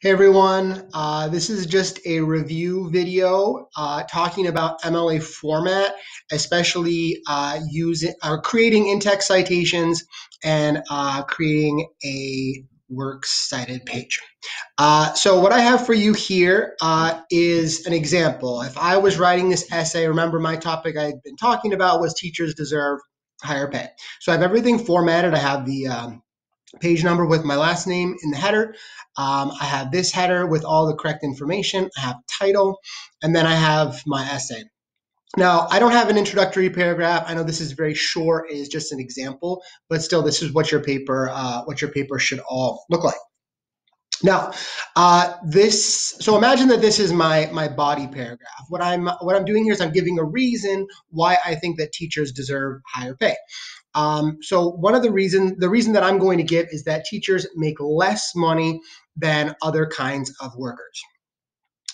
Hey everyone, this is just a review video talking about MLA format, especially creating in-text citations and creating a works cited page. So what I have for you here is an example. If I was writing this essay, remember my topic I had been talking about was teachers deserve higher pay. So I have everything formatted. I have the page number with my last name in the header. I have this header with all the correct information. I have title, and then I have my essay. Now, I don't have an introductory paragraph. I know this is very short, it is just an example, but still, this is what your paper should all look like. Now, so imagine that this is my body paragraph. What I'm doing here is I'm giving a reason why I think that teachers deserve higher pay. So one of the reason that I'm going to give is that teachers make less money than other kinds of workers.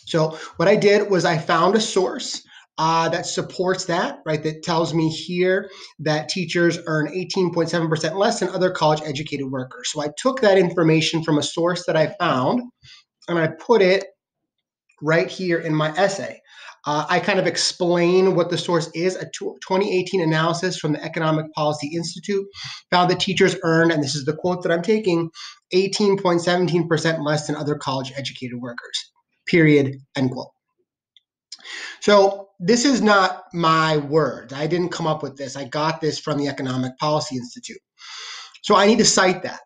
So what I did was I found a source that supports that, right? That tells me here that teachers earn 18.7% less than other college educated workers. So I took that information from a source that I found and I put it right here in my essay. I kind of explain what the source is. A 2018 analysis from the Economic Policy Institute found that teachers earned, and this is the quote that I'm taking, 18.17% less than other college educated workers, period, end quote. So this is not my words. I didn't come up with this. I got this from the Economic Policy Institute. So I need to cite that.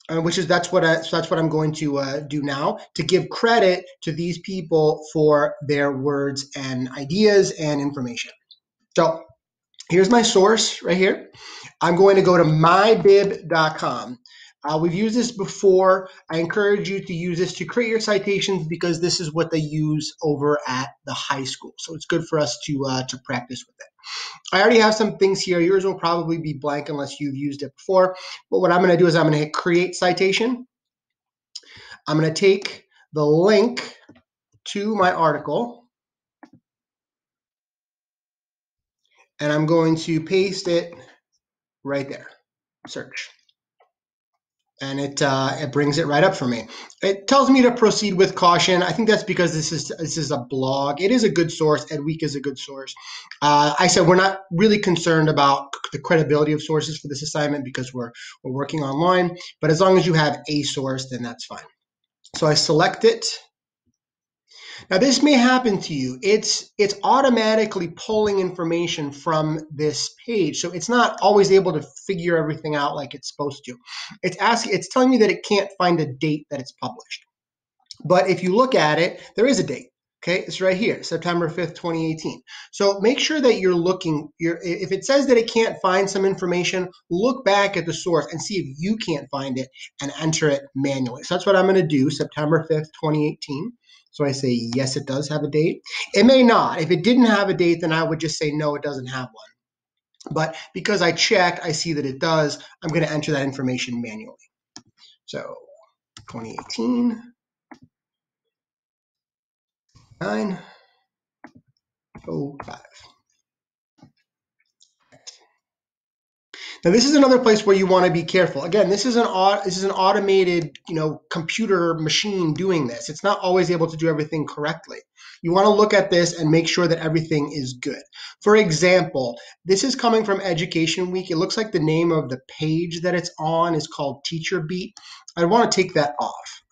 That's what I'm going to do now, to give credit to these people for their words and ideas and information. So here's my source right here. I'm going to go to mybib.com. We've used this before. I encourage you to use this to create your citations because this is what they use over at the high school. So it's good for us to practice with it. I already have some things here. Yours will probably be blank unless you've used it before. But what I'm going to do is I'm going to hit Create Citation. I'm going to take the link to my article, and I'm going to paste it right there. Search. And it brings it right up for me. It tells me to proceed with caution. I think that's because this is a blog. It is a good source. EdWeek is a good source. I said we're not really concerned about the credibility of sources for this assignment because we're working online. But as long as you have a source, then that's fine. So I select it. Now this may happen to you. It's automatically pulling information from this page, so it's not always able to figure everything out like it's supposed to. It's telling me that it can't find a date that it's published. But if you look at it, there is a date. Okay, it's right here, September 5th, 2018. So make sure that you're looking, if it says that it can't find some information, look back at the source and see if you can't find it and enter it manually. So that's what I'm going to do, September 5th, 2018. So I say, yes, it does have a date. It may not. If it didn't have a date, then I would just say, no, it doesn't have one. But because I checked, I see that it does. I'm going to enter that information manually. So 2018. 9:05. Now this is another place where you want to be careful. Again, this is an automated, computer machine doing this. It's not always able to do everything correctly. You want to look at this and make sure that everything is good. For example, this is coming from Education Week. It looks like the name of the page that it's on is called Teacher Beat. I want to take that off.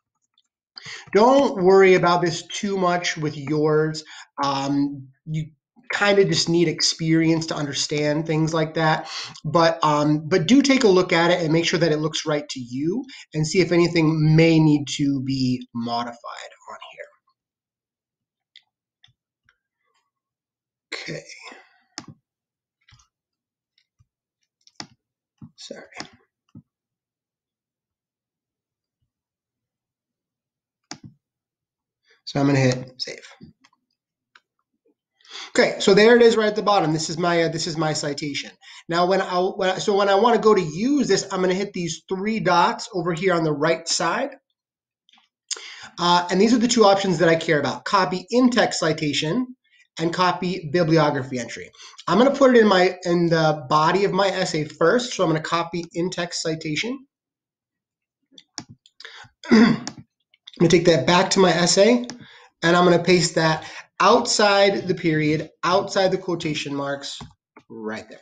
Don't worry about this too much with yours. You kind of just need experience to understand things like that. But do take a look at it and make sure that it looks right to you and see if anything may need to be modified on here. Okay. Sorry. So I'm going to hit save. Okay, so there it is right at the bottom. This is my citation. Now when I want to go to use this, I'm going to hit these three dots over here on the right side. And these are the two options that I care about: copy in-text citation and copy bibliography entry. I'm going to put it in the body of my essay first, so I'm going to copy in-text citation. going to take that back to my essay, and I'm going to paste that outside the period, outside the quotation marks, right there.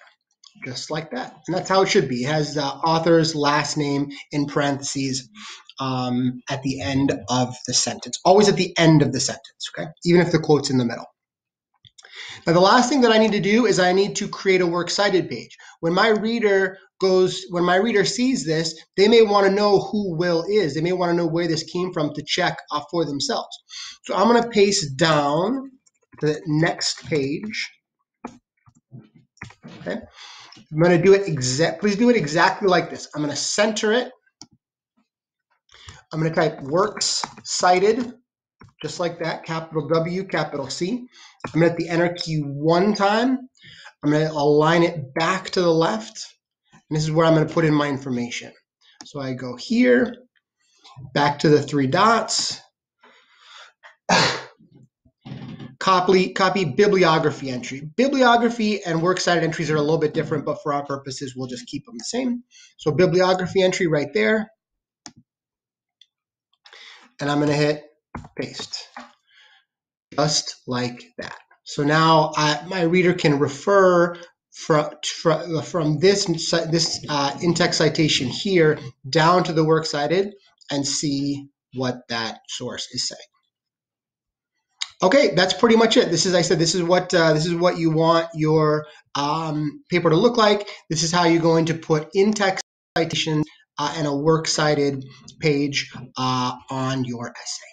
Just like that. And that's how it should be. It has the author's last name in parentheses at the end of the sentence. Always at the end of the sentence, okay? Even if the quote's in the middle. Now, the last thing that I need to do is I need to create a works cited page. When my reader sees this, they may want to know who Will is. They may want to know where this came from to check for themselves. So I'm going to paste down the next page. Okay. I'm going to do it please do it exactly like this. I'm going to center it. I'm going to type works cited, just like that, capital W, capital C. I'm going to hit the enter key one time. I'm going to align it back to the left. And this is where I'm going to put in my information. So I go here, back to the three dots, copy bibliography entry. Bibliography and works cited entries are a little bit different, but for our purposes, we'll just keep them the same. So bibliography entry right there. And I'm going to hit paste, just like that. So now my reader can refer from this in-text citation here down to the works cited and see what that source is saying. Okay, that's pretty much it. This is what you want your paper to look like. This is how you're going to put in-text citations and a works cited page on your essay.